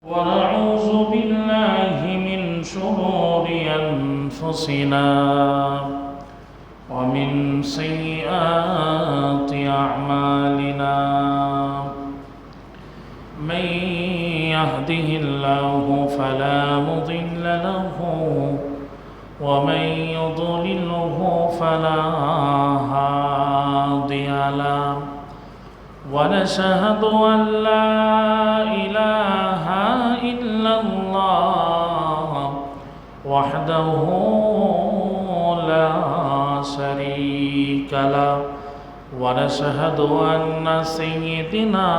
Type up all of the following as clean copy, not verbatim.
ونعوذ بالله من شرور أنفسنا ومن سيئات أعمالنا من يهده الله فلا مضل له ومن يضلله فلا هادي له ونشهد أن لا إله إلا الله وحده لا شريك له ونشهد أن سيدنا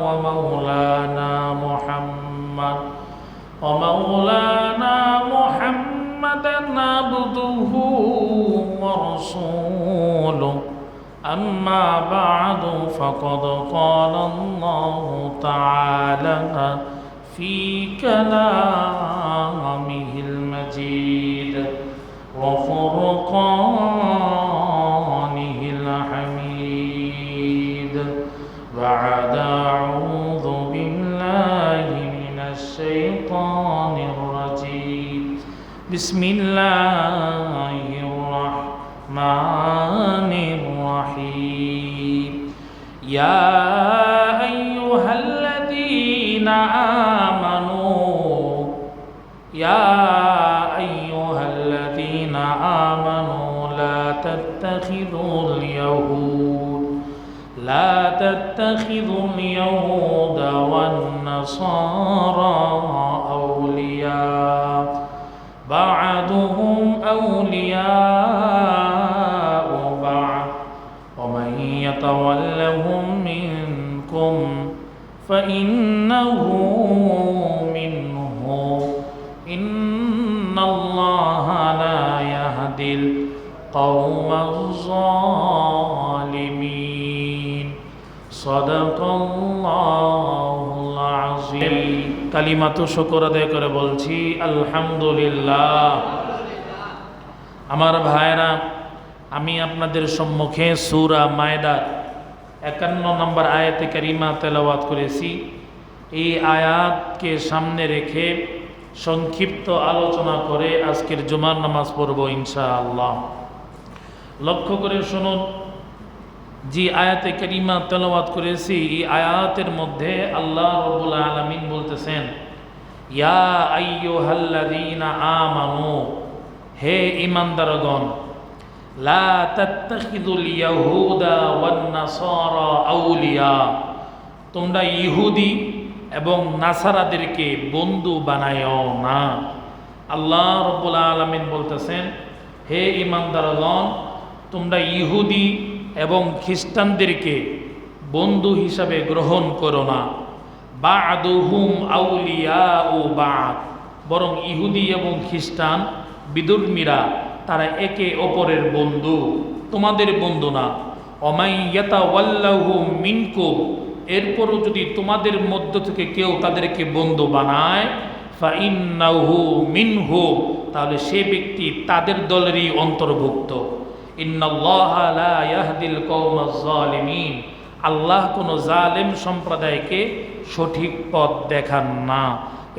ومولانا محمدا عبده ورسوله أما بعد فقد قال الله تعالى في كلامه المجيد وفرقانه الحميد بعد أعوذ بالله من الشيطان الرجيم بسم الله الرحمن الرحيم يا أيها الذين آمنوا لا تتخذوا اليهود والنصارى أولياء بعضهم أولياء بعض ومن يتولهم منكم فإنه منهم إن الله لا يهدي القوم الظالمين صدق الله العظيم কালিমাতু শুকর আদায় করে বলছি আলহামদুলিল্লাহ। আমার ভাইরা, আমি আপনাদের সম্মুখে সূরা মায়দার 51 নম্বর আয়াতে কারিমা তেলাওয়াত করেছি। এই আয়াতকে সামনে রেখে সংক্ষিপ্ত আলোচনা করে আজকের জুমার নামাজ পড়ব ইনশাআল্লাহ। লক্ষ্য করে শুনুন, যে আয়াতে কারিমা তেলাওয়াত করেছি এই আয়াতের মধ্যে আল্লাহ রাব্বুল আলামিন বলতেছেন, ইয়া আইয়ুহাল্লাযীনা আমানু, হে ঈমানদারগণ, লা তাত্তাখিযুল ইয়াহুদা ওয়ান নাসারা আউলিয়া, তোমরা ইহুদি এবং নাসারাদেরকে বন্ধু বানায়ও না। আল্লাহ রাব্বুল আলামিন বলতেছেন, হে ঈমানদারগণ, তোমরা ইহুদি এবং খ্রিস্টানদেরকে বন্ধু হিসাবে গ্রহণ করো না। বা'দুহুম আউলিয়াউ বা'দ, বরং ইহুদি এবং খ্রিস্টান বিধর্মীরা তারা একে অপরের বন্ধু, তোমাদের বন্ধু না। ওমাই ইয়াতাওয়াল্লাহু মিনকুম, এরপরও যদি তোমাদের মধ্য থেকে কেউ তাদেরকে বন্ধু বানায়, ফাইন্নাহু মিনহুম, তাহলে সে ব্যক্তি তাদের দলেরই অন্তর্ভুক্ত। ইন্নাল্লাহা লা ইয়াহদিল কওমাজ জালিমিন, আল্লাহ কোনো জালেম সম্প্রদায়কে সঠিক পথ দেখান না।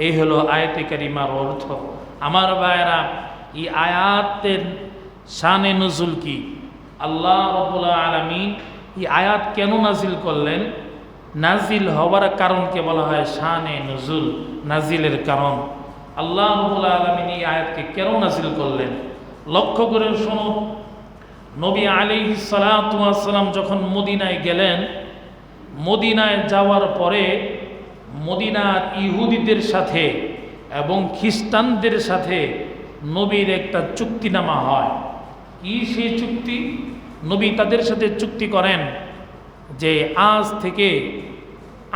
এই হলো আয়াতে কারিমার অর্থ। আমার ভাইরা, এই আয়াতের শানে নুজুল কি? আল্লাহ রাব্বুল আলামিন এই আয়াত কেন নাজিল করলেন? নাজিল হওয়ার কারণকে বলা হয় শানে নুজুল, নাজিলের কারণ। আল্লাহ রাব্বুল আলামিন এই আয়াতকে কেন নাজিল করলেন লক্ষ্য করে শুনুন। নবী আলাইহিস সালাতু ওয়াস সালাম যখন মদিনায় গেলেন, মদিনায় যাওয়ার পরে মদিনার ইহুদিদের সাথে এবং খ্রিস্টানদের সাথে নবীর একটা চুক্তিনামা হয়। কি সেই চুক্তি? নবী তাদের সাথে চুক্তি করেন যে আজ থেকে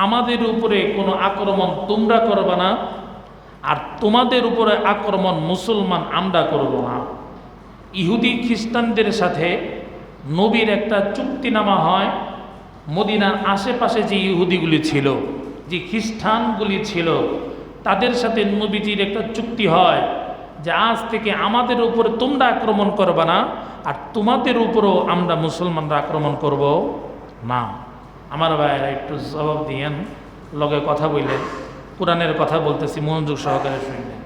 আমাদের উপরে কোনো আক্রমণ তোমরা করবে না, আর তোমাদের উপরে আক্রমণ মুসলমান আমরা করব না। ইহুদি খ্রিস্টানদের সাথে নবীর একটা চুক্তিনামা হয়। মদিনার আশেপাশে যে ইহুদিগুলি ছিল, যে খ্রিস্টানগুলি ছিল, তাদের সাথে নবীজির একটা চুক্তি হয় যে আজ থেকে আমাদের উপরে তোমরা আক্রমণ করবে না, আর তোমাদের উপরও আমরা মুসলমানরা আক্রমণ করব না। আমার ভাইয়েরা একটু জবাব দিয়েন, লগে কথা বললেন। কোরআনের কথা বলতেছি, মনোযোগ সহকারে শুনবেন।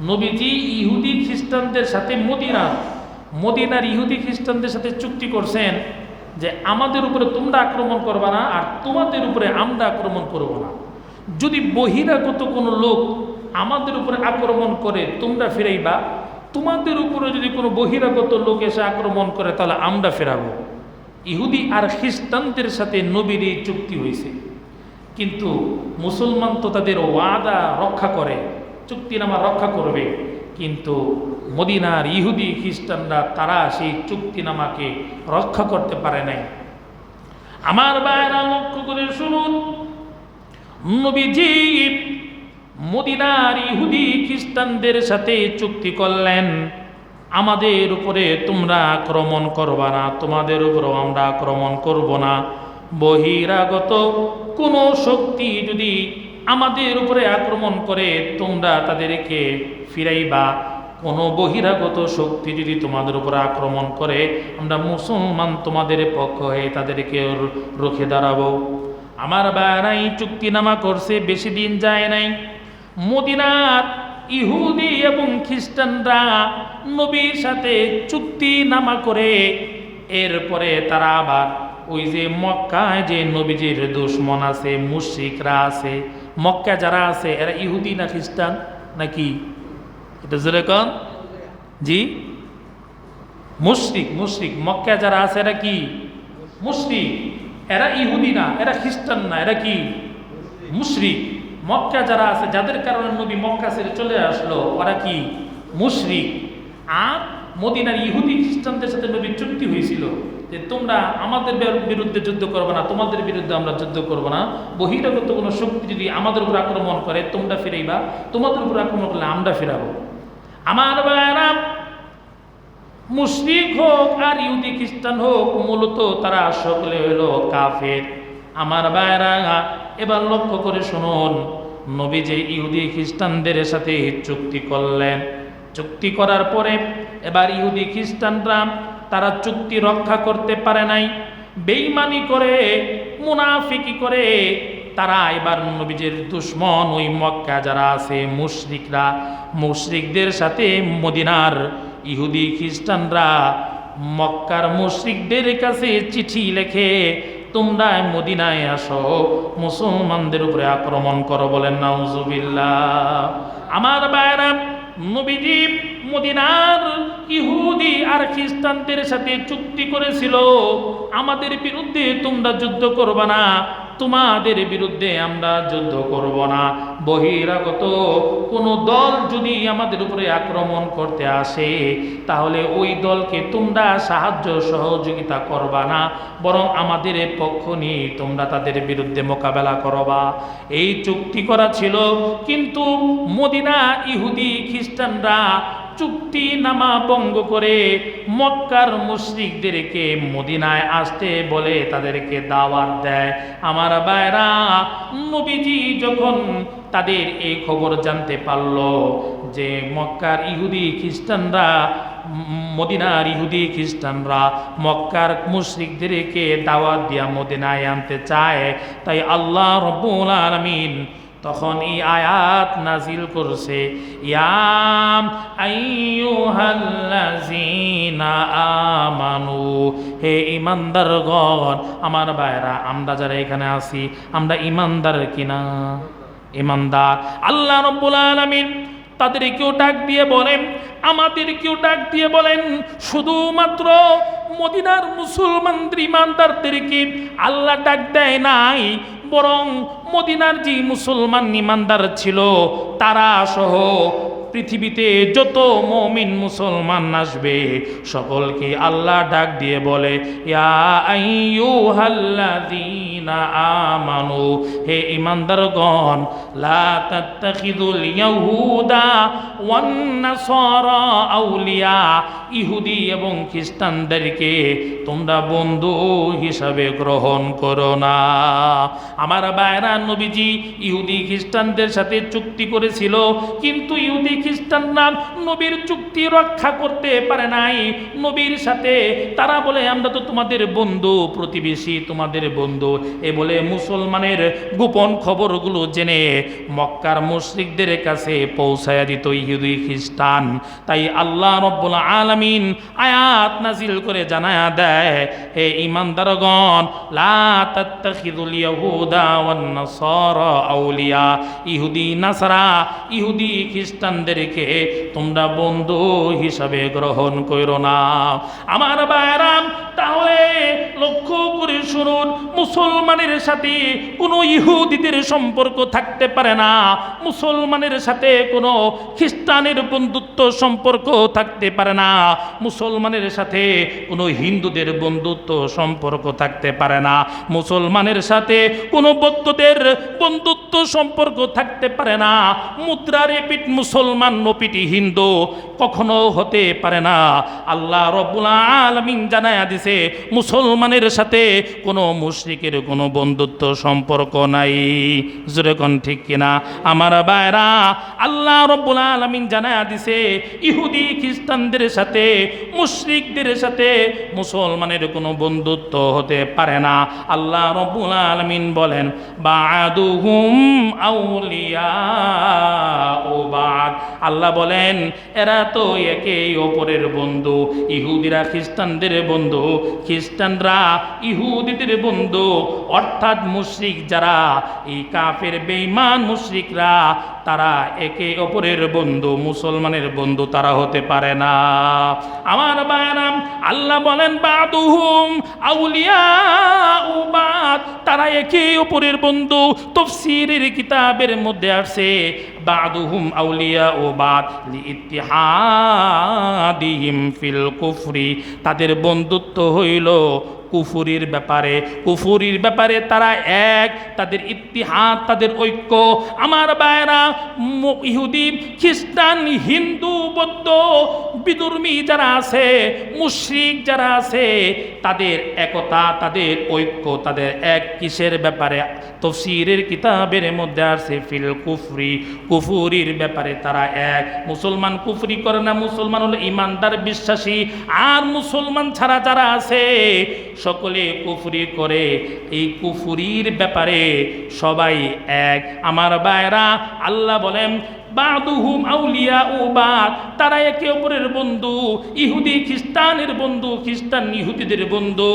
নবীজি ইহুদি খ্রিস্টানদের সাথে মদিনার ইহুদি খ্রিস্টানদের সাথে চুক্তি করছেন যে আমাদের উপরে তোমরা আক্রমণ করবা না, আর তোমাদের উপরে আমরা আক্রমণ করব না। যদি বহিরাগত কোনো লোক আমাদের উপরে আক্রমণ করে তোমরা ফিরাইবা, তোমাদের উপরে যদি কোনো বহিরাগত লোক এসে আক্রমণ করে তাহলে আমরা ফেরাবো। ইহুদি আর খ্রিস্টানদের সাথে নবীর এই চুক্তি হয়েছে, কিন্তু মুসলমান তো তাদের ওয়াদা রক্ষা করে, চুক্তিনামা রক্ষা করবে, কিন্তু মদিনার ইহুদি খ্রিস্টানরা তারা সেই চুক্তিনামাকে রক্ষা করতে পারে নাই। আমার ভাইরা লক্ষ্য করে শুনুন, নবীজি মদিনার ইহুদি খ্রিস্টানদের সাথে চুক্তি করলেন, আমাদের উপরে তোমরা আক্রমণ করবা না, তোমাদের উপরেও আমরা আক্রমণ করব না। বহিরাগত কোনো শক্তি যদি আমাদের উপরে আক্রমণ করে তোমরা তাদেরকে ফিরাইবা, কোনো বহিরাগত শক্তি যদি তোমাদের উপরে আক্রমণ করে আমরা মুসলমান তোমাদের পক্ষ হয়ে তাদেরকে রুখে দাঁড়াবো। আমার ভাইরাই চুক্তিনামা করছে, বেশি দিন যায় নাই, মদিনার ইহুদি এবং খ্রিস্টানরা নবীর সাথে চুক্তিনামা করে এরপরে তারা আবার ওই যে মক্কায় যে নবীজির দুশমন আছে, মুশরিকরা আছে, মক্কা যারা আছে এরা ইহুদি না খ্রিস্টান নাকি? এটা যেরকম জি মুশরিক মক্কা যারা আছে এরা কি মুশরিক, এরা ইহুদি না, এরা খ্রিস্টান না, এরা কি মুশরিক। মক্কা যারা আছে যাদের কারণে নবী মক্কা ছেড়ে চলে আসলো ওরা কি মুশরিক। আর মদিনার ইহুদি খ্রিস্টানদের সাথে নবীর চুক্তি হয়েছিল যে তোমরা আমাদের বিরুদ্ধে যুদ্ধ করবে না, তোমাদের বিরুদ্ধে আমরা যুদ্ধ করব না। বহিরাগত কোনো শক্তি যদি আমাদের উপর আক্রমণ করে তোমরা ফিরাইবা, তোমাদের উপর আক্রমণ করলে আমরা ফিরাবো। আমার ভাইরা, মুশরিক হোক আর ইহুদি খ্রিস্টান হোক, মূলত তারা সকলে হলো কাফের। আমার ভাইরা এবার লক্ষ্য করে শুনুন, নবী যে ইহুদি খ্রিস্টানদের সাথে চুক্তি করলেন, চুক্তি করার পরে এবার ইহুদি খ্রিস্টানরা তারা চুক্তি রক্ষা করতে পারে নাই, বেঈমানি করে মুনাফিকি করে তারা এবার নবীজির দুশমন ওই মক্কা যারা আছে মুশরিকরা, মুশরিকদের সাথে মদিনার ইহুদি খ্রিস্টানরা মক্কার মুশরিকদের কাছে চিঠি লেখে তোমরা মদিনায় আসো, মুসলমানদের উপরে আক্রমণ করো। বলেন নাউজুবিল্লাহ। আমার ভাইরা, নবীজি মদিনার ইহুদি আর খ্রিস্টানদের সাথে চুক্তি করেছিল আমাদের বিরুদ্ধে তোমরা যুদ্ধ করবে না, তোমাদের বিরুদ্ধে আমরা যুদ্ধ করব না। বহিরাগত কোনো দল যদি আমাদের উপরে আক্রমণ করতে আসে তাহলে ওই দলকে তোমরা সাহায্য সহযোগিতা করবা না, বরং আমাদের পক্ষ নিয়ে তোমরা তাদের বিরুদ্ধে মোকাবেলা করবা। এই চুক্তি করা ছিল, কিন্তু মদিনা ইহুদি খ্রিস্টানরা চুক্তিনামা ভঙ্গ করে মক্কার মুশরিকদেরকে মদিনায় আসতে বলে তাদেরকে দাওয়াত দেয়। আমার ভাইরা, নবীজি যখন তাদের এই খবর জানতে পারল যে মক্কার ইহুদি খ্রিস্টানরা, মদিনার ইহুদি খ্রিস্টানরা মক্কার মুশরিকদেরকে দাওয়াত দিয়া মদিনায় আনতে চায়, তাই আল্লাহ রাব্বুল আলামিন তখন এই আয়াত নাজিল করছে, ইয়া আইয়ুহাল্লাযীনা আমানু, হে ঈমানদারগণ। আমার ভাইরা, আমরা যারা এখানে আছি আমরা ঈমানদার কিনা? ঈমানদার। আল্লাহ রাব্বুল আলামিন তাদেরকেও ডাক দিয়ে বলেন, আমাদেরকেও ডাক দিয়ে বলেন, শুধুমাত্র মদিনার মুসলমানদের ঈমানদারদেরকে আল্লাহ ডাক দেয় নাই, বরং মদিনার যে মুসলমান ঈমানদার ছিল তারা সহ পৃথিবীতে যত মুমিন মুসলমান আসবে সকলকে আল্লাহ ডাক দিয়ে বলে, ইয়া আইয়ুহাল্লাযীনা আমানু, হে ঈমানদারগণ, লা তাত্তাখিযুল ইয়াহুদা ওয়ান নাসারা আউলিয়া, ইহুদি এবং খ্রিস্টানদেরকে তোমরা বন্ধু হিসাবে গ্রহণ করো না। আমার ভাইরা, নবীজি ইহুদি খ্রিস্টানদের সাথে চুক্তি করেছিল, কিন্তু ইহুদি খ্রিস্টানরা নবীর চুক্তি রক্ষা করতে পারে নাই। নবীর সাথে তারা বলে আমরা তো তোমাদের বন্ধু, প্রতিবেশী, তোমাদের বন্ধু, এ বলে মুসলমানের গোপন খবরগুলো জেনে মক্কার মুশরিকদের কাছে পৌঁছায়া দিত ইহুদি খ্রিস্টান। তাই আল্লাহ রব্বুল আলামিন আয়াত নাজিল করে জানায়া দেয়, হে ঈমানদারগণ, লা তাত্তাখিযুল ইয়াহুদা ওয়ান নাসারা আউলিয়া, ইহুদি নাসারা, ইহুদি খ্রিস্টানদেরকে তোমরা বন্ধু হিসাবে গ্রহণ করো না। আমার ভাইরাম, তাহলে লক্ষ্য করে শুনুন, মুসলমানের সাথে কোনো ইহুদিদের সম্পর্ক থাকতে পারে না, মুসলমানের সাথে কোনো খ্রিস্টানের বন্ধুত্ব সম্পর্ক থাকতে পারে না, মুসলমানের সাথে কোনো হিন্দুদের বন্ধুত্ব সম্পর্ক থাকতে পারে না, মুসলমানের সাথে কোনো বৌদ্ধদের বন্ধুত্ব সম্পর্ক থাকতে পারে না। মুদ্রার এপিঠ মুসলমান ওপিটি হিন্দু কখনো হতে পারে না। আল্লাহ রব্বুল আলামিন জানায়া দিছে মুসলমানের সাথে কোনো মুশরিকের কোনো বন্ধুত্ব সম্পর্ক নাই। জোরে কোন ঠিক কিনা আমার ভাইরা? আল্লাহ রব্বুল আলামিন জানায়া দিছে ইহুদি খ্রিস্টানদের সাথে, মুশরিকদের সাথে মুসলমানের কোনো বন্ধুত্ব হতে পারে না। আল্লাহ রব্বুল আলামিন বলেন, বা'দুহুম আউলিয়াউ বা'দ, আল্লাহ বলেন এরা তো একে অপরের বন্ধু। ইহুদিরা খ্রিস্টানদের বন্ধু, খ্রিস্টানরা ইহুদিদের বন্ধু, অর্থাৎ মুশরিক যারা, এই কাফের বেঈমান মুশরিকরা, তারা একে অপরের বন্ধু, মুসলমানের বন্ধু তারা হতে পারে না। আমার বায়ানাম, আল্লাহ বলেন বা'দুহুম আউলিয়াউ বা'দ, তারা একে অপরের বন্ধু। তাফসীরের কিতাবের মধ্যে আসছে বা'দুহুম আউলিয়াউ বা'দ লিইত্তিহাদিহিম ফিল কুফরি, তাদের বন্ধুত্ব হইল কুফুরির ব্যাপারে, কুফুরির ব্যাপারে তারা এক, তাদের ইত্তিহাদ, তাদের ঐক্য। আমার ভাইরা, ইহুদি খ্রিস্টান হিন্দু বৌদ্ধ বিধর্মী যারা আছে, মুশরিক যারা আছে, তাদের একতা, তাদের ঐক্য, তাদের এক কিসের ব্যাপারে? তাফসীরের কিতাবের মধ্যে আছে ফিল কুফরি, কুফুরির ব্যাপারে তারা এক। মুসলমান কুফরি করে না, মুসলমান হলো ইমানদার বিশ্বাসী। আর মুসলমান ছাড়া যারা আছে সকলে কুফরি করে, এই কুফরির ব্যাপারে সবাই এক। আমার ভাইরা, আল্লাহ বলেন বা'দুহুম আউলিয়াউ বা'দ, তারা একে অপরের বন্ধু। ইহুদি খ্রিস্টানের বন্ধু, খ্রিস্টান ইহুদিদের বন্ধু।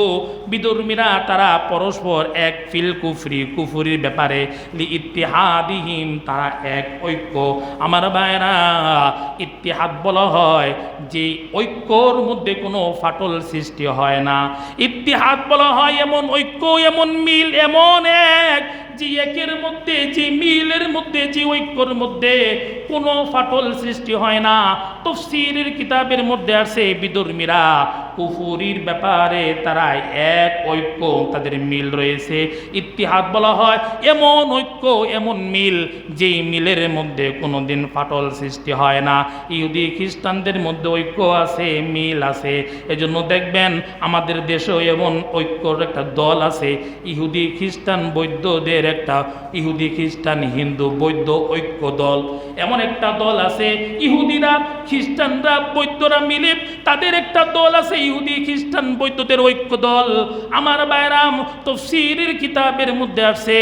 বিধর্মীরা তারা পরস্পর এক ফিল কুফরি, কুফরির ব্যাপারে। লিইত্তিহাদিহিম, তারা এক, ঐক্য। আমার ভাইরা, ইত্তিহাদ বলা হয় যে ঐক্যর মধ্যে কোনো ফাটল সৃষ্টি হয় না। ইত্তিহাদ বলা হয় এমন ঐক্য, এমন মিল, এমন এক যে একের মধ্যে, যে মিলের মধ্যে, যে ঐক্যর মধ্যে কোনো ফাটল সৃষ্টি হয় না। তাফসীরের কিতাবের মধ্যে আছে বিধর্মীরা কুফুরির ব্যাপারে তারা এক, ঐক্য, তাদের মিল রয়েছে। ইত্তিহাদ বলা হয় এমন ঐক্য, এমন মিল, যেই মিলের মধ্যে কোনো দিন ফাটল সৃষ্টি হয় না। ইহুদি খ্রিস্টানদের মধ্যে ঐক্য আছে, মিল আছে। এজন্য দেখবেন আমাদের দেশেও এমন ঐক্যর একটা দল আছে, ইহুদি খ্রিস্টান বৌদ্ধদের একটা, ইহুদি খ্রিস্টান হিন্দু বৌদ্ধ ঐক্য দল, এমন একটা দল আছে। ইহুদিরা খ্রিস্টানরা বৌদ্ধরা মিলে তাদের একটা দল আছে, ইহুদি খ্রিস্টান বৌদ্ধদের ঐক্য দল। আমার বাইরাম, তাফসীরের কিতাবের মধ্যে আছে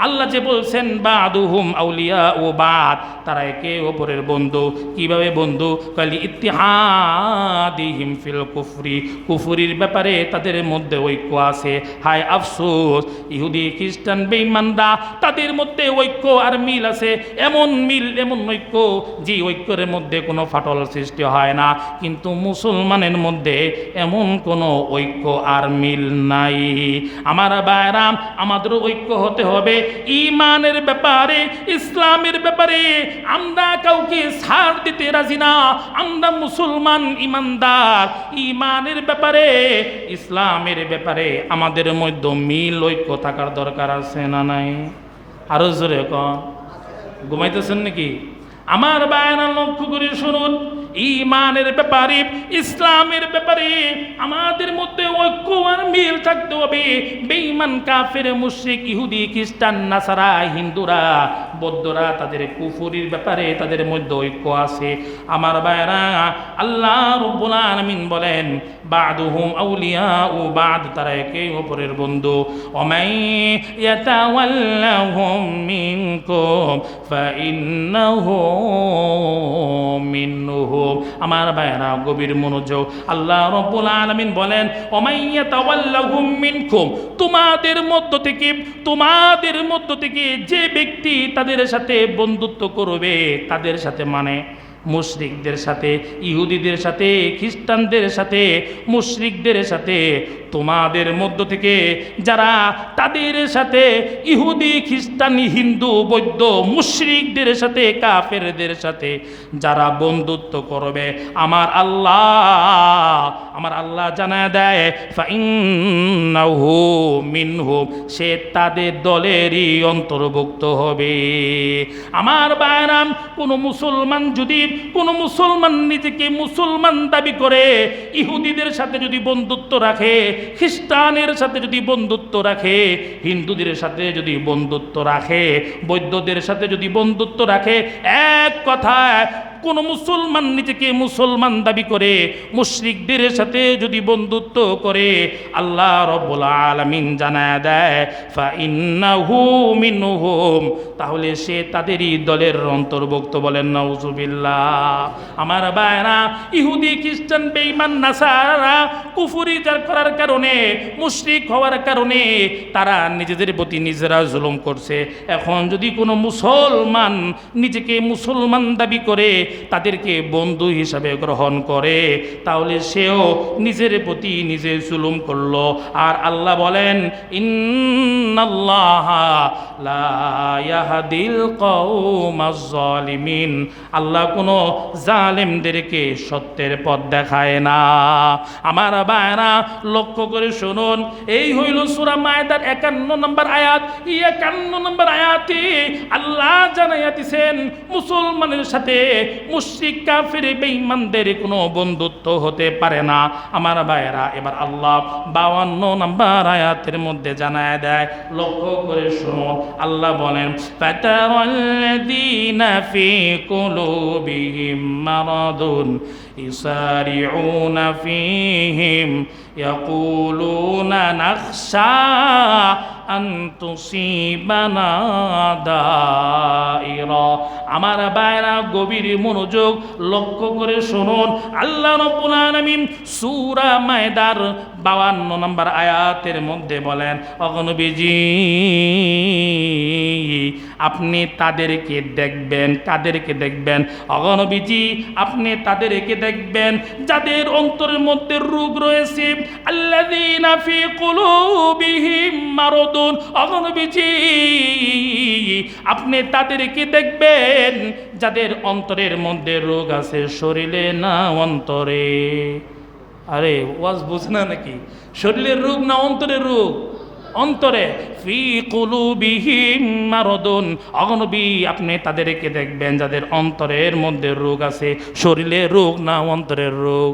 আল্লাহ যে বলছেন বা'দুহুম আউলিয়াউ বা'দ, তারা একে অপরের বন্ধু। কিভাবে বন্ধু? কালি ইত্তিহাদিহিম ফিল কুফরি, কুফরির ব্যাপারে তাদের মধ্যে ঐক্য আছে। হায় আফসোস, ইহুদি খ্রিস্টান বেঈমানরা তাদের মধ্যে ঐক্য আর মিল আছে, এমন মিল, এমন ঐক্য যে ঐক্যের মধ্যে কোনো ফাটল সৃষ্টি হয় না। কিন্তু মুসলমানের মধ্যে এমন কোনো ঐক্য আর মিল নাই। আমার ভাইরাম, আমাদের ঐক্য হতে হবে ঈমানের ব্যাপারে, ইসলামের ব্যাপারে। আমরা কাউকে ছাড় দিতে রাজি না। আমরা মুসলমান ইমানদার। ঈমানের ব্যাপারে, ইসলামের ব্যাপারে আমাদের মধ্যে মিল, ঐক্য থাকার দরকার আছে না নাই? আরো জোরে কন। ঘুমাইতেছেন নাকি? আমার বায়না লক্ষ্য করে শুনুন, ঈমানের ব্যাপারে, ইসলামের ব্যাপারে আমাদের মধ্যে ঐক্য আর মিল থাকতে হবে। বেঈমান, কাফের, মুশরিক, ইহুদি, খ্রিস্টান, নাসারা, হিন্দুরা, বৌদ্ধরা, তাদের কুফরির ব্যাপারে তাদের মধ্যে ঐক্য আছে। আমার ভাইরা, আল্লাহ রাব্বুল আলামিন বলেন বা'দুহুম আউলিয়াউ বা'দ, তারা একে অপরের বন্ধু। ওমাই ইয়াতাওয়াল্লাহুম মিনকুম ফাইন্নাহু মিনহুম। আমার ভাইরা, গভীর মনোযোগ। আল্লাহ রাব্বুল আলামিন বলেন ওমাই ইয়াতাওয়াল্লাহুম মিনকুম, তোমাদের মধ্য থেকে যে ব্যক্তি তাদের সাথে বন্ধুত্ব করবে, তাদের সাথে মানে মুশরিকদের সাথে, ইহুদিদের সাথে, খ্রিস্টানদের সাথে, মুশরিকদের সাথে, তোমাদের মধ্য থেকে যারা তাদের সাথে ইহুদি, খ্রিস্টান, হিন্দু, বৌদ্ধ, মুশরিকদের সাথে, কাফেরদের সাথে যারা বন্ধুত্ব করবে, আমার আল্লাহ জানায় দেয় ফাইন্নাহু মিনহুম, সে তাদের দলেরই অন্তর্ভুক্ত হবে। আমার ভাইরাম, কোনো মুসলমান নিজেকে মুসলমান দাবি করে ইহুদিদের সাথে যদি বন্ধুত্ব রাখে, খ্রিস্টানের সাথে যদি বন্ধুত্ব রাখে, হিন্দুদের সাথে যদি বন্ধুত্ব রাখে, বৌদ্ধদের সাথে যদি বন্ধুত্ব রাখে, এক কথায় কোন মুসলমান নিজেকে মুসলমান দাবি করে মুশরিকদের সাথে যদি বন্ধুত্ব করে, আল্লাহ রাব্বুল আলামিন জানায় দেয় ফাইন্নাহু মিনহুম, তাহলে সে তাদেরই দলের অন্তর্ভুক্ত। বলেন নাউজুবিল্লাহ। আমার ভাইরা, ইহুদি, খ্রিস্টান, বেঈমান, নাসারা কুফরি করার কারণে, মুশরিক হওয়ার কারণে তারা নিজেদের প্রতি নিজেরা জুলুম করছে। এখন যদি কোনো মুসলমান নিজেকে মুসলমান দাবি করে তাদেরকে বন্ধু হিসাবে গ্রহণ করে, তাহলে সেও নিজের প্রতি নিজে জুলুম করলো। আর আল্লাহ বলেন ইন্নাল্লাহা লা ইয়াহদিল কওমাজ জালিমিন, আল্লাহ কোনো জালেমদেরকে সত্যের পথ দেখায় না। আমার ভাইরা, লক্ষ্য করে শুনুন, এই হইল সূরা মায়েদার 51 নম্বর আয়াত। 51 নম্বর আয়াতে আল্লাহ জানাইয়া দিয়েছেন মুসলমানের সাথে মুশরিক, কাফের, বেঈমানদের কোনো বন্ধুত্ব হতে পারে না। আমার ভাইরা, এবার আল্লাহ 52 নম্বর আয়াতের মধ্যে জানায় দেয়, লক্ষ্য করে শুনুন। আল্লাহ বলেন ফাতারাল্লাযীনা ফী কুলুবিহিম মারাদুন ইসারিউনা ফীহিম ইয়াকুলুনা নাখশা আন তুসিবানা দাইরা। আমার ভাইরা, গভীর মনোযোগ, লক্ষ্য করে শুনুন। আল্লাহ রাব্বুল আলামিন সূরা মায়েদার 52 নম্বর আয়াতের মধ্যে বলেন, অগনবীজি আপনি তাদেরকে দেখবেন, কাদেরকে দেখবেন? অগনবীজি আপনি তাদেরকে দেখবেন যাদের অন্তরের মধ্যে রোগ রয়েছে। আল্লাযীনা ফী কুলুবিহিম মারাদুন, অগনবীজি আপনি তাদেরকে দেখবেন যাদের অন্তরের মধ্যে রোগ আছে, শরীরে না অন্তরে। আরে ওয়াজ বুঝ না নাকি? শরীরের রোগ না অন্তরের রোগ? অন্তরে। ফি কুলুবিহিম মারাদুন, অগনবী আপনি তাদেরকে দেখবেন যাদের অন্তরের মধ্যে রোগ আছে, শরীরের রোগ না অন্তরের রোগ?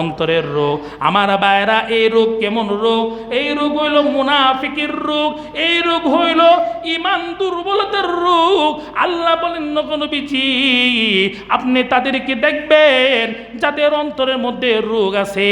অন্তরের রোগ। আমার ভাইরা, এই রোগ কেমন রোগ? এই রোগ হইল মুনাফিকের রোগ, এই রোগ হইল ঈমান দুর্বলতার রোগ। আল্লাহ বলেন নবীজি আপনি তাদেরকে দেখবেন যাদের অন্তরের মধ্যে রোগ আছে,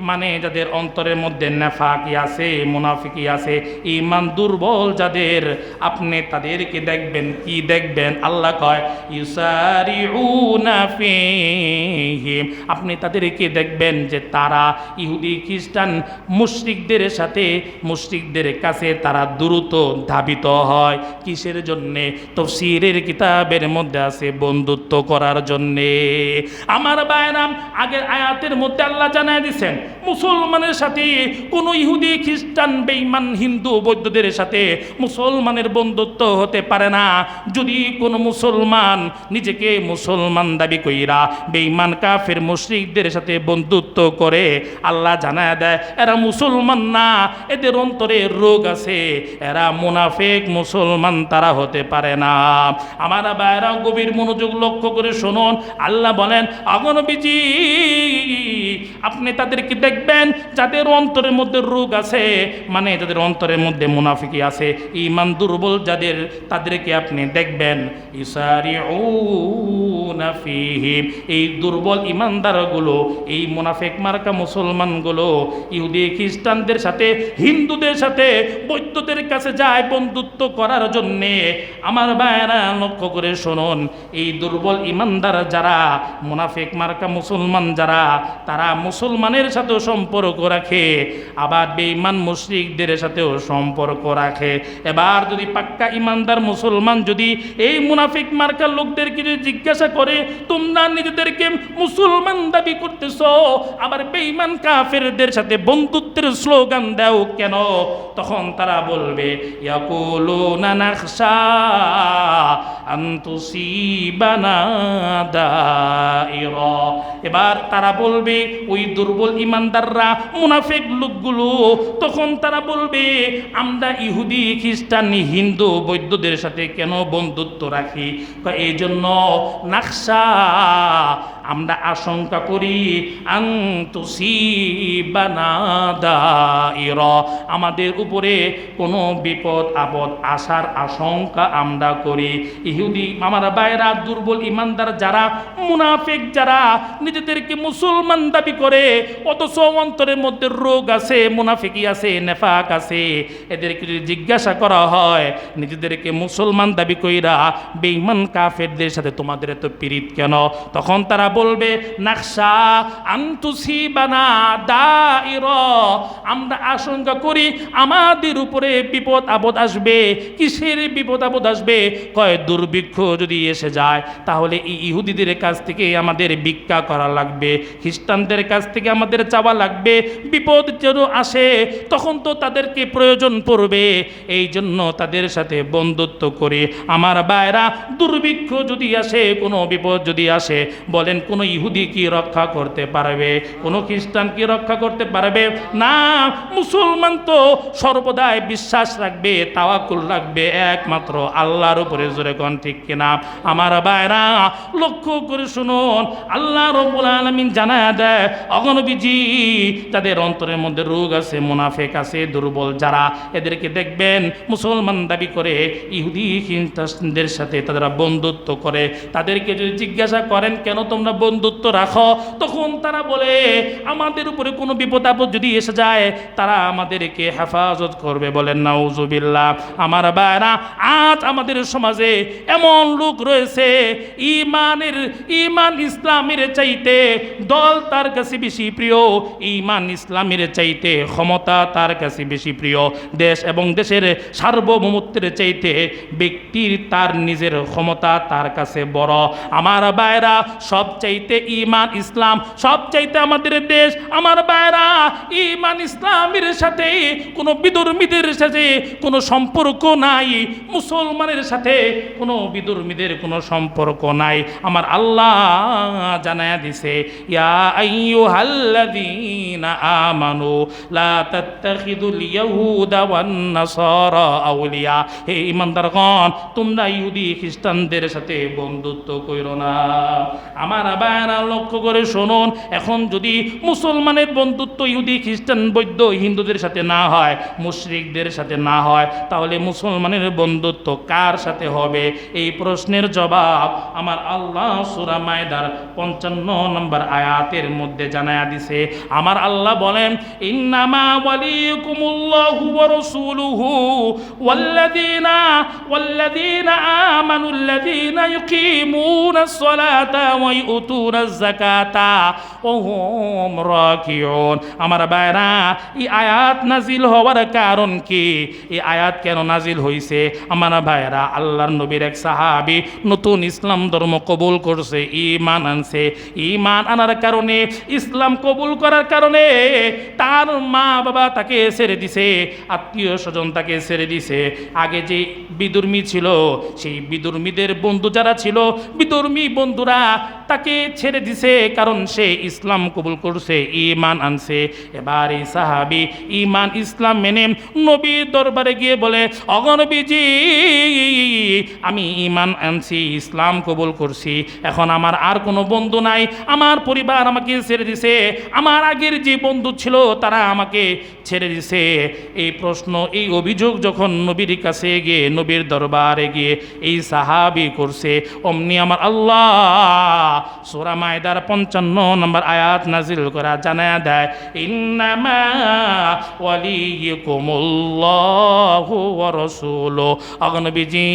মানে যাদের অন্তরের মধ্যে নেফাকি আছে, মুনাফিকি আছে, ঈমান দুর্বল যাদের, আপনি তাদেরকে দেখবেন। কি দেখবেন? আল্লাহ কয় ইউসারিউনা ফীহিম, আপনি তাদেরকে দেখবেন যে তারা ইহুদি, খ্রিস্টান, মুশরিকদের সাথে, মুশরিকদের কাছে তারা দ্রুত ধাবিত হয়। কিসের জন্যে? তাফসীরের কিতাবের মধ্যে আছে বন্ধুত্ব করার জন্যে। আমার ভাইরা, আগের আয়াতের মধ্যে আল্লাহ জানায় দিয়েছেন মুসলমানের সাথে কোনো ইহুদি, খ্রিস্টান, বেঈমান, হিন্দু, বৌদ্ধদের সাথে মুসলমানের বন্ধুত্ব হতে পারে না। যদি কোনো মুসলমান নিজেকে মুসলমান দাবি কইরা বেঈমান, কাফের, মুশরিকদের সাথে বন্ধু বন্ধুত্ব করে আল্লাহ জানায় দেয় এরা মুসলমান না, এদের অন্তরে রোগ আছে, এরা মুনাফিক, মুসলমান তারা হতে পারে না। আমার ভাইরা গভীর মনোযোগ লক্ষ্য করে শুনুন, আল্লাহ বলেন আগনবীজি আপনি তাদেরকে দেখবেন যাদের অন্তরের মধ্যে রোগ আছে, মানে যাদের অন্তরের মধ্যে মুনাফিকি আছে, ঈমান দুর্বল যাদের, তাদেরকে আপনি দেখবেন ইসারিউনা ফীহিম, এই দুর্বল ঈমানদারগুলো, এই মুনাফিক মার্কা মুসলমানগুলো ইহুদি খ্রিস্টানদের সাথে, হিন্দুদের সাথে, বৌদ্ধদের কাছে যায় বন্ধুত্ব করার জন্যে। আমার ভাইয়েরা লক্ষ্য করে শুনুন, এই দুর্বল ঈমানদার যারা, মুনাফিক মার্কা মুসলমান যারা, তারা মুসলমানের সাথেও সম্পর্ক রাখে, আবার বেঈমান মুশরিকদের সাথেও সম্পর্ক রাখে। এবার যদি পাক্কা ঈমানদার মুসলমান যদি এই মুনাফিক মার্কা লোকদেরকে যদি জিজ্ঞাসা করে তোমরা নিজেদেরকে মুসলমান দাবি করতেছো, আবার বেঈমান কাফেরদের সাথে বন্ধুত্বের স্লোগান দাও কেন, তখন তারা বলবে ইয়াকুলুনা নাখশা আন তুসিবানা দাইরা। এবার তারা বলবে, ওই দুর্বল ঈমানদাররা, মুনাফিক লোকগুলো, তখন তারা বলবে আমরা ইহুদি খ্রিস্টান হিন্দু বৌদ্ধদের সাথে কেন বন্ধুত্ব রাখি, এই জন্য নাখশা আমরা আশঙ্কা করি আন তুসিবানা দাইরা, আমাদের উপরে কোনো বিপদ আপদ আসার আশঙ্কা আমরা করি। ইহুদি আমার ভাইরা, দুর্বল ঈমানদার যারা, মুনাফিক যারা নিজেদেরকে মুসলমান দাবি করে অথচ অন্তরের মধ্যে রোগ আছে, মুনাফিকি আছে, নেফাক আছে, এদেরকে যদি জিজ্ঞাসা করা হয় নিজেদেরকে মুসলমান দাবি কইরা বেঈমান কাফেরদের সাথে তোমাদের এত পীড়িত কেন, তখন তারা বলবে নাখশা আন তুসিবানা দাইরা, আমরা আশঙ্কা করি আমাদের উপরে বিপদ আপদ আসবে। কিসের বিপদ আপদ আসবে, কয় দুর্ভিক্ষ যদি এসে যায় তাহলে এই ইহুদিদের কাছ থেকে আমাদের ভিক্ষা করা লাগবে, খ্রিস্টানদের কাছ থেকে আমাদের চাওয়া লাগবে, বিপদ যেন আসে তখন তো তাদেরকে প্রয়োজন পড়বে, এই জন্য তাদের সাথে বন্ধুত্ব করে। আমার ভাইরা, দুর্ভিক্ষ যদি আসে, কোনো বিপদ যদি আসে, বলেন কোনো ইহুদি কি রক্ষা করতে পারবে, কোনো খ্রিস্টান কি রক্ষা করতে পারবে না। মুসলমান তো সর্বদাই বিশ্বাস রাখবে, তাওয়াক্কুল রাখবে একমাত্র আল্লাহর উপরে, জোরে কোন ঠিক কিনা। আমার ভাইরা লক্ষ্য করে শুনুন, আল্লাহ রাব্বুল আলামিন জানায়া দেয় অগণবীজি তাদের অন্তরের মধ্যে রোগ আছে, মুনাফিক আছে, দুর্বল যারা, এদেরকে দেখবেন মুসলমান দাবি করে ইহুদি খ্রিস্টানদের সাথে তারা বন্ধুত্ব করে। তাদেরকে যদি জিজ্ঞাসা করেন কেন তোমরা বন্ধুত্ব রাখো, তখন তারা বলে আমাদের উপরে কোনো বিপদ আপদ যদি এসে যায় তারা আমাদেরকে হেফাজত করবে। বলেন নাউজুবিল্লাহ। আমার ভাইরা, আজ আমাদের সমাজে এমন লোক রয়েছে, ঈমান ইসলামের চাইতে দল তার কাছে বেশি প্রিয়, ঈমান ইসলামের চাইতে ক্ষমতা তার কাছে বেশি প্রিয়, দেশ এবং দেশের সার্বভৌমত্বের চাইতে ব্যক্তির তার নিজের ক্ষমতা তার কাছে বড়। আমার ভাইরা, সব চাইতে ঈমান ইসলাম, সব চাইতে আমাদের দেশ। আমার ভাইরা, ঈমান ইসলামের সাথে কোনো বিধর্মীদের সাথে কোনো সম্পর্ক নাই, মুসলমানের সাথে কোনো বিধর্মীদের কোনো সম্পর্ক নাই। আমার আল্লাহ জানায়া দিছে ইয়া আইয়ুহাল্লাযীনা আমানু লা তাত্তাখিযুল ইয়াহুদা ওয়ান নাসারা আউলিয়া, হে ঈমানদারগণ তোমরা ইহুদি খ্রিস্টানদের সাথে বন্ধুত্ব কইরো না। আমার ভাইরা লক্ষ্য করে শুনুন, এখন যদি মুসলমানের বন্ধুত্ব ইহুদি খ্রিস্টান বৌদ্ধ হিন্দুদের সাথে না হয়, মুশরিকদের সাথে না হয়, তাহলে মুসলমানের বন্ধুত্ব কার সাথে হবে? এই প্রশ্নের জবাব আমার আল্লাহ সূরা মায়দার 55 নম্বর আয়াতের মধ্যে জানায়া দিছে। আমার আল্লাহ বলেন ইন্নামা ওয়ালিকুমুল্লাহু ওয়া রাসূলুহু ওয়াল্লাযীনা আমানুল্লাযীনা ইউকিমুনাস সালাতা ওয়া ইউতুনাজ যাকাতা ওয়া হুম রাকিউন। আমার ভাইরা, এই আয়াত নাজিল হওয়ার কারণ কি? এই আয়াত কেন নাজিল হইছে? আমার ভাইরা, আল্লাহর নবীর এক সাহাবী নতুন ইসলাম ধর্ম কবুল করছে, ঈমান আনছে। ঈমান আনার কারণে, ইসলাম কবুল করার কারণে তার মা বাবা তাকে ছেড়ে দিছে, আত্মীয় স্বজন তাকে ছেড়ে দিছে। আগে যে বিধর্মী ছিল, সেই বিধর্মীদের বন্ধু যারা ছিল, বিধর্মী বন্ধুরা তাকে ছেড়ে দিছে, কারণ সে ইসলাম কবুল করছে, ঈমান আনছে। এবার এই সাহাবী ঈমান ইসলাম মেনে নবীর দরবারে গিয়ে বলে, ওগো নবীজি, আমি ঈমান আনছি, ইসলাম কবুল করছি, এখন আমার আর কোনো বন্ধু নাই, আমার পরিবার আমাকে ছেড়ে দিছে, আমার আগের যে বন্ধু ছিল তারা আমাকে ছেড়ে দিছে। এই প্রশ্ন, এই অভিযোগ যখন নবীর কাছে গিয়ে, নবীর দরবারে গিয়ে এই সাহাবী করছে, অমনি আমার আল্লাহ সূরা মায়দার 55 নম্বর আয়াত নাজিল করা জানায়া দেয়, ইন্নামা ওয়ালিয়ুকুমুল্লাহু ওয়া রাসূলুহু। ওগো নবীজি,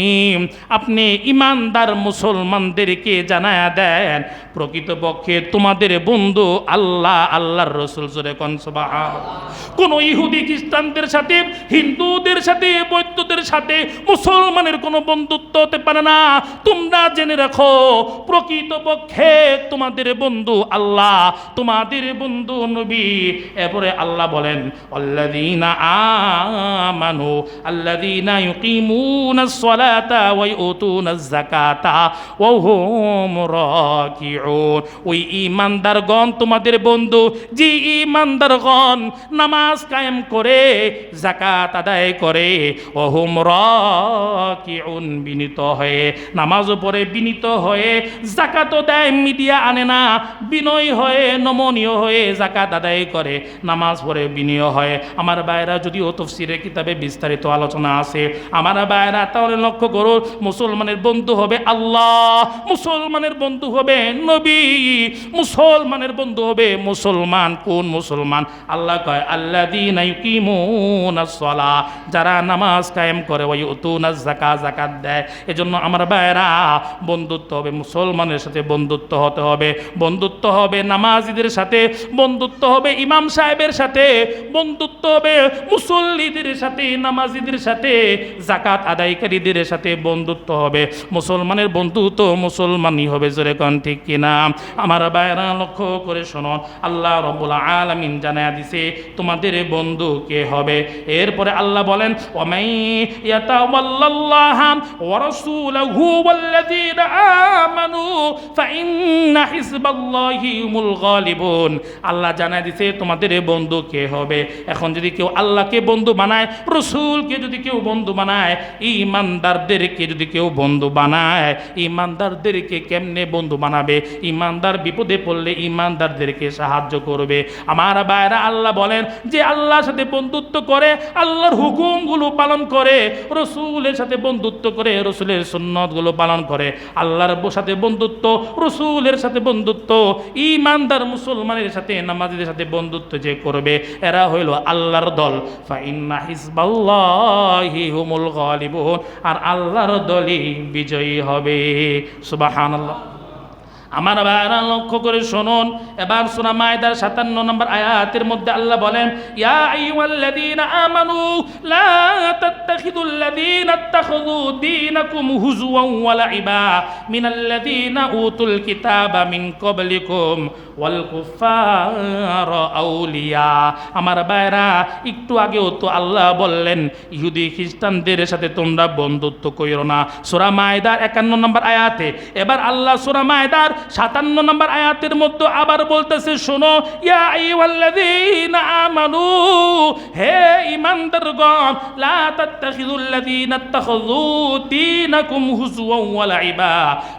আপনি ঈমানদার মুসলমানদেরকে জানায়া দেন, প্রকৃতপক্ষে তোমাদের বন্ধু আল্লাহ, আল্লাহর রাসূল। জোরে কোন সুবহানাল্লাহ। কোন ইহুদি খ্রিস্টানদের সাথে, হিন্দুদের সাথে, বৌদ্ধদের সাথে মুসলমানের কোনো বন্ধুত্ব হতে পারে না। তোমরা জেনে রাখো, প্রকৃতপক্ষে তোমাদের বন্ধু আল্লাহ, তোমাদের বন্ধু নবী। এরপরে আল্লাহ বলেন, আল্লাযীনা আমানু আল্লাযীনা ইউকিমুনাস সালাতা ওয়া ইউতুনাজ যাকাতা ওয়া হুম রাকিউন। ওই ঈমানদারগণ তোমাদের বন্ধু, যে ঈমানদারগণ নামাজ কায়েম করে, যাকাত আদায় করে, ওয়া হুম রাকিউন, বিনীত হয়ে নামাজও পড়ে, বিনীত হয়ে যাকাতও দেয়, মিডিয়া আনে না, বিনয় হয়ে, নমনীয় হয়ে যাকাত আদায় করে, নামাজ পড়ে, বিনয় হয়। আমার ভাইরা, যদিও তাফসীরের কিতাবে বিস্তারিত আলোচনা আছে, আমার ভাইরা তাহলে লক্ষ্য করো, মুসলমানের বন্ধু হবে আল্লাহ, মুসলমানের বন্ধু হবে নবী, মুসলমানের বন্ধু হবে মুসলমান। কোন মুসলমান? আল্লাহ কয়, আল্লাযীনা ইউকিমুনাস সালাহ, যারা নামাজ কায়েম করে, ওয়া ইউতুনাজ যাকাত, যাকাত দেয়। এজন্য আমার ভাইরা, বন্ধুত্ব হবে মুসলমানের সাথে, বন্ধুত্ব হতে হবে, বন্ধুত্ব হবে নামাজীদের সাথে, বন্ধুত্ব হবে ইমাম সাহেবের সাথে, বন্ধুত্ব হবে মুসল্লিদের সাথে, নামাজীদের সাথে, যাকাত আদায়কারীদের সাথে বন্ধুত্ব হবে। মুসলমানের বন্ধু তো মুসলমানই হবে। জোরে কোন ঠিক কিনা? আমার ভাইরা লক্ষ্য করে শোনো, আল্লাহ রাব্বুল আলামিন জানায়া দিছে তোমাদের বন্ধু কে হবে। এরপরে আল্লাহ বলেন, ওয়ামাই ইয়াতাওয়াল্লাল্লাহা ওয়া রাসূলাহু ওয়াল্লাযীনা আমানু ফাইন্না হিজবাল্লাহি হুমুল গালিবুন। আল্লাহ জানায়া দিছে তোমাদের বন্ধু কে হবে। এখন যদি কেউ আল্লাহকে বন্ধু বানায়, রসুলকে যদি কেউ বন্ধু বানায়, ঈমানদারদেরকে যদি কেউ বন্ধু বানায়, ঈমানদারদেরকে কেমনে বন্ধু বানাবে? ঈমানদার বিপদে পড়লে ঈমানদারদেরকে সাহায্য করবে। আমার ভাইরা, আল্লাহ বলেন যে আল্লাহর সাথে বন্ধুত্ব করে, আল্লাহর হুকুমগুলো পালন করে, রসুলের সাথে বন্ধুত্ব করে, রসুলের সুন্নতগুলো পালন করে, আল্লাহর সাথে বন্ধুত্ব, রসুলের সাথে বন্ধুত্ব, ঈমানদার মুসলমানের সাথে, নামাজীদের সাথে বন্ধুত্ব যে করবে, এরা হইল আল্লাহর দল। ফাইন্না হিজবাল্লাহি হুমুল গালিবুন, আর আল্লাহর দলই বিজয়ী হবে। সুবহানাল্লাহ। আমার ভাইরা লক্ষ্য করে শুনুন, এবার সূরা মায়দার 57 নম্বর আয়াতের মধ্যে আল্লাহ বলেন, ইয়া আইয়ুহাল্লাযীনা আমানু লা তাত্তাখিযুল্লাযীনা ইত্তাখাযু দীনাকুম হুজুওয়ান ওয়া লাইবা মিনাল্লাযীনা উতুল কিতাবা মিন ক্বাবলিকুম ওয়াল কুফারা আউলিয়া। আমার ভাইরা, একটু আগেও তো আল্লাহ বললেন ইহুদি খ্রিস্টানদের সাথে তোমরা বন্ধুত্ব কইরো না, সূরা মায়দার 51 নম্বর আয়াতে। এবার আল্লাহ সূরা মায়দার 57 নম্বর আয়াতের মধ্যে আবার বলতেছে, শোনো, ইয়া আইয়ুহাল্লাযীনা আমানু, হে ঈমানদারগণ, লা তাত্তাখিযুল্লাযীনা ইত্তাখাযু দীনাকুম হুজুওয়ান ওয়া লাইবা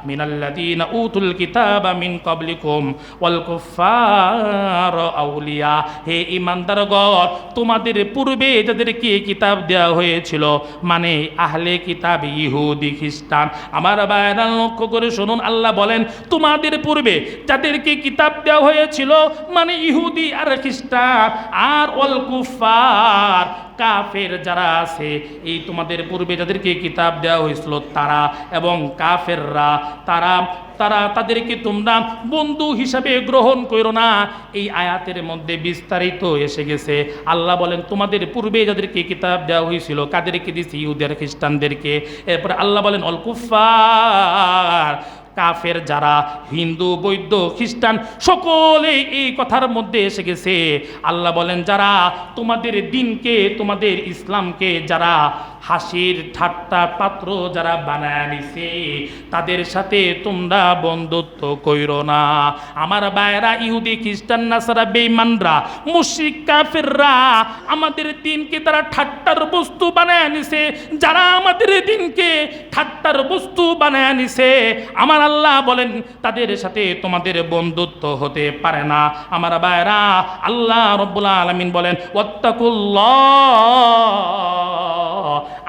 মিনাল্লাযীনা উতুল কিতাবা মিন ক্বাবলিকুম ওয়াল কুফারা আউলিয়া। হে ঈমানদারগণ, তোমাদের পূর্বে যাদেরকে কিতাব দেওয়া হয়েছিল, মানে আহলে কিতাব, ইহুদি খ্রিস্টান, আমার ভাইরা লক্ষ্য করে শুনুন, আল্লাহ বলেন তোমাদের পূর্বে যাদেরকে কিতাব দেওয়া হয়েছিল, মানে ইহুদি আর খ্রিস্টান, আর ওয়াল কুফার, কাফের যারা আছে, এই তোমাদের পূর্বে যাদেরকে কিতাব দেওয়া হয়েছিল তারা এবং কাফেররা, তাদেরকে তোমরা বন্ধু হিসাবে গ্রহণ করো না। এই আয়াতের মধ্যে বিস্তারিত এসে গেছে। আল্লাহ বলেন তোমাদের পূর্বে যাদেরকে কিতাব দেওয়া হয়েছিল, কাদেরকে দিয়েছি? ইহুদি আর খ্রিস্টানদেরকে। এরপরে আল্লাহ বলেন অল কুফার, কাফের যারা, হিন্দু, বৌদ্ধ, খ্রিস্টান সকলে এই কথার মধ্যে এসে গেছে। আল্লাহ বলেন যারা তোমাদের দিনকে, তোমাদের ইসলামকে যারা হাসির ঠাট্টা পাত্র যারা বানায় নিছে, তাদের সাথে তোমরা বন্ধুত্ব কইরো না। আমার ভাইরা, ইহুদি, খ্রিস্টান, নাসারা, বেঈমানরা, মুশরিক, কাফেররা আমাদের দিনকে তারা ঠাট্টার বস্তু বানায় নিছে। যারা আমাদের দিনকে ঠাট্টার বস্তু বানায় নিছে, আমার আল্লাহ বলেন তাদের সাথে তোমাদের বন্ধুত্ব হতে পারে না। আমার ভাইরা, আল্লাহ রাব্বুল আলামিন বলেন ওয়াত্তাকুল্লাহ,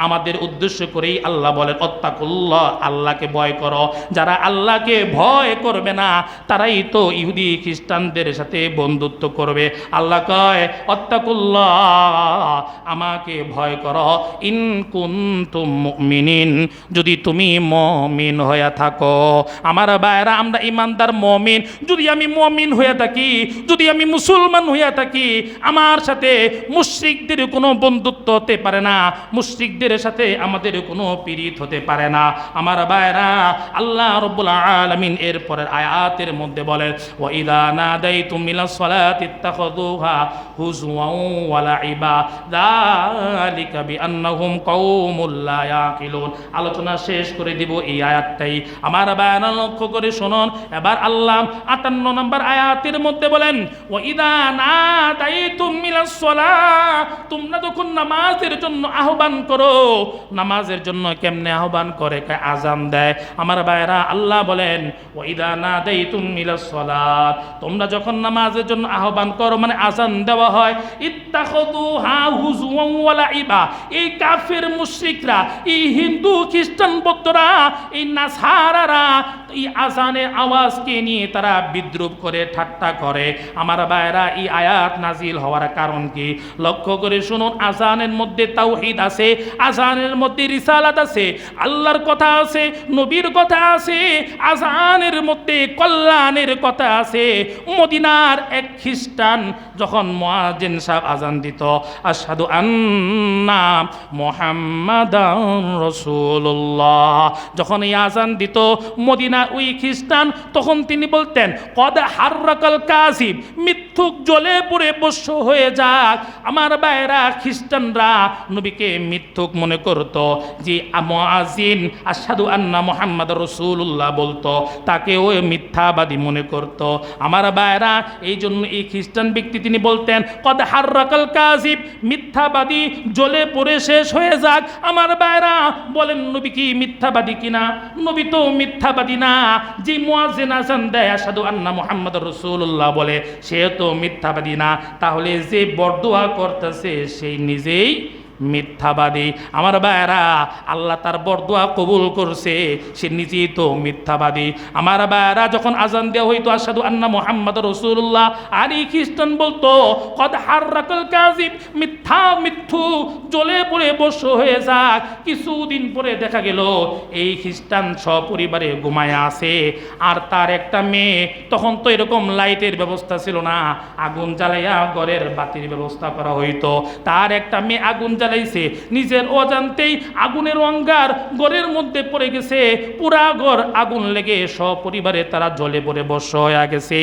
আমাদের উদ্দেশ্য করেই আল্লাহ বলেন ওয়াত্তাকুল্লাহ, আল্লাহকে ভয় করো। যারা আল্লাহকে ভয় করবে না তারাই তো ইহুদি খ্রিস্টানদের সাথে বন্ধুত্ব করবে। আল্লাহ কয় ওয়াত্তাকুল্লাহ, আমাকে ভয় করো, ইন কুনতুম মুমিনিন, যদি তুমি মুমিন হয়ে থাকো। আমার ভাইরা, আমরা ইমানদার মুমিন, যদি আমি মুমিন হয়ে থাকি, যদি আমি মুসলমান হয়ে থাকি, আমার সাথে মুশরিকদের কোনো বন্ধুত্ব হতে পারে না, মুশরিকদের সাথে আমাদের কোনো পীড়িত হতে পারে না। আমার ভাইরা, আল্লাহ রাব্বুল আলামিন এর পরের আয়াতের মধ্যে বলেন ওয়া ইযা নাদাইতুম ইলাস সালাতি ইত্তাখাযুহা হুজওয়ান ওয়া লাইবা যালিকা বিআন্নাহুম কওমুল লা ইয়াকিলুন। আলোচনা শেষ করে দিব এই আয়াতটাই। আমার ভাইরা লক্ষ্য করে শুনুন, এবার আল্লাহ 58 নম্বর আয়াতের মধ্যে বলেন ওয়া ইযা নাদাইতুম ইলাস সালাহ, তোমরা যখন নামাজের জন্য আহ্বান করো, নামাজের জন্য কেমনে আহ্বান করে? আজান দেয়। আমার ভাইরা, আল্লাহ বলেন ওয়া ইযা নাদাইতুম ইলাস সালাত, তোমরা যখন নামাজের জন্য আহ্বান করো মানে আজান দেওয়া হয়, ইত্তাখাযুহা হুজওয়ান ওয়া লাইবা, এই কাফের মুশরিকরা, এই হিন্দু, খ্রিস্টান, বৌদ্ধরা, এই নাসারারা এই আজানের আওয়াজকে নিয়ে তারা বিদ্রুপ করে, ঠাট্টা করে। আমার ভাইরা, এই আয়াত নাজিল হওয়ার কারণ কি লক্ষ্য করে শুনুন। আজানের মধ্যে তাওহীদ আছে, আজানের মধ্যে রিসালাত আছে, আল্লাহর কথা আছে, নবীর কথা আছে, আজানের মধ্যে কল্যাণের কথা আছে। মদিনার এক খ্রিস্টান যখন মুয়াজ্জিন সাহেব আজান দিত, আশহাদু আন্না মুহাম্মাদান রাসূলুল্লাহ, যখন এই আজান দিত মদিনা ওই খ্রিস্টান, তখন তিনি বলতেন কদ হাররাকাল কাযিব, মিথ্যুক জ্বলে পুড়ে বস্য হয়ে যাক। আমার ভাইরা, খ্রিস্টানরা নবীকে মিথ্যুক মনে করত। যে মুয়াজ্জিন আশহাদু আন্না মুহাম্মাদুর রাসূলুল্লাহ বলতো, তাকে ওই মিথ্যাবাদী মনে করত। আমার ভাইরা, এই জন্য এই খ্রিস্টান ব্যক্তি তিনি বলতেন কদ হাররাকাল কাযিব, মিথ্যাবাদী জ্বলে পড়ে শেষ হয়ে যাক। আমার ভাইরা বলেন নবী কি মিথ্যাবাদী কিনা? নবী তো মিথ্যাবাদী না। যে মুয়াজ্জিন আযান দেয় আশহাদু আন্না মুহাম্মাদুর রাসূলুল্লাহ বলে, সে তো মিথ্যাবাদী না। তাহলে যে বরদোয়া করতেছে সেই নিজেই মিথ্যাবাদী। আমার ভাইরা, আল্লাহ তার বরদোয়া কবুল করছে, সে নিজেই তো মিথ্যাবাদী। আমার ভাইরা, যখন আজান দেওয়া হইতো আশহাদু আন্না মুহাম্মাদুর রাসূলুল্লাহ, আর এই খ্রিস্টান বলতো কদ হাররাকাল কাযিব, মিথ্যু জ্বলে পড়ে বস্য হয়ে যাক। কিছুদিন পরে দেখা গেল এই খ্রিস্টান সপরিবারে ঘুমায় আছে, আর তার একটা মেয়ে, তখন তো এরকম লাইটের ব্যবস্থা ছিল না, আগুন জ্বালাইয়া ঘরের বাতির ব্যবস্থা করা হইতো। তার একটা মেয়ে আগুন জ্বালাইছে, নিজের অজান্তেই আগুনের অঙ্গার ঘরের মধ্যে পড়ে গেছে, পুরা ঘর আগুন লেগে সপরিবারে তারা জ্বলে পড়ে বস্য হয়ে গেছে।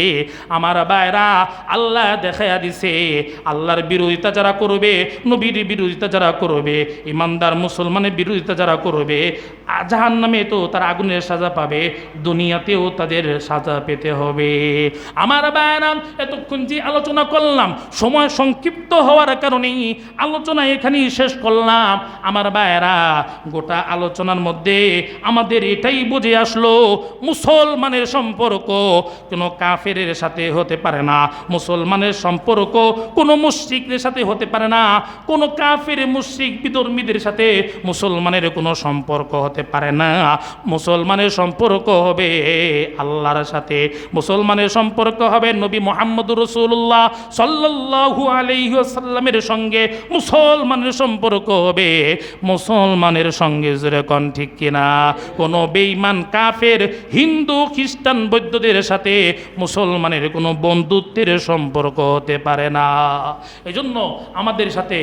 আমার ভাইরা, আল্লাহ দেখাইয়া দিছে আল্লাহর বিরোধিতা যারা করবে, নবীর বিরোধিতা যারা করবে, ইমানদার মুসলমানের বিরোধিতা যারা করবে, জাহান্নামে তো তারা আগুনের সাজা পাবে, দুনিয়াতেও তাদের সাজা পেতে হবে। আমার ভাইরা, এতক্ষণ যে আলোচনা করলাম সময় সংক্ষিপ্ত হওয়ার কারণে আলোচনা এখানেই শেষ করলাম। আমার ভাইরা, গোটা আলোচনার মধ্যে আমাদের এটাই বুঝে আসলো, মুসলমানের সম্পর্ক কোনো কাফেরের সাথে হতে পারে না, মুসলমানের সম্পর্ক কোনো মুশরিকদের সাথে হতে পারে না, কোনো কাফের মুশরিক বিধর্মীদের সাথে মুসলমানের কোনো সম্পর্ক হতে পারে না। মুসলমানের সম্পর্ক হবে আল্লাহর সাথে, মুসলমানের সম্পর্ক হবে নবী মুহাম্মদুর রাসূলুল্লাহ সাল্লাল্লাহু আলাইহি ওয়াসাল্লামের সঙ্গে। মুসলমানের সম্পর্ক হবে মুসলমানের সঙ্গে, যেরকম ঠিক কিনা? কোনো বেঈমান কাফের হিন্দু খ্রিস্টান বৌদ্ধদের সাথে মুসলমানের কোনো বন্ধুত্বের সম্পর্ক হতে পারে না। এজন্য আমাদের সাথে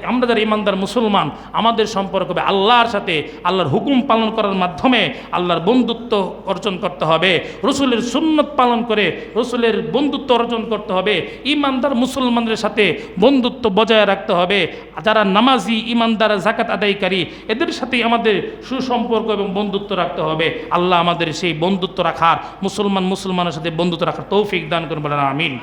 আমরা যারা ইমানদার মুসলমান, আমাদের সম্পর্ক হবে আল্লাহর সাথে, আল্লাহর হুকুম পালন করার মাধ্যমে আল্লাহর বন্ধুত্ব অর্জন করতে হবে, রসুলের সুন্নত পালন করে রসুলের বন্ধুত্ব অর্জন করতে হবে, ইমানদার মুসলমানদের সাথে বন্ধুত্ব বজায় রাখতে হবে। যারা নামাজি, ইমানদার, যাকাত আদায়কারী, এদের সাথে আমাদের সুসম্পর্ক এবং বন্ধুত্ব রাখতে হবে। আল্লাহ আমাদের সেই বন্ধুত্ব রাখার, মুসলমানের সাথে বন্ধুত্ব রাখার তৌফিক দান করুন, বলেন আমিন।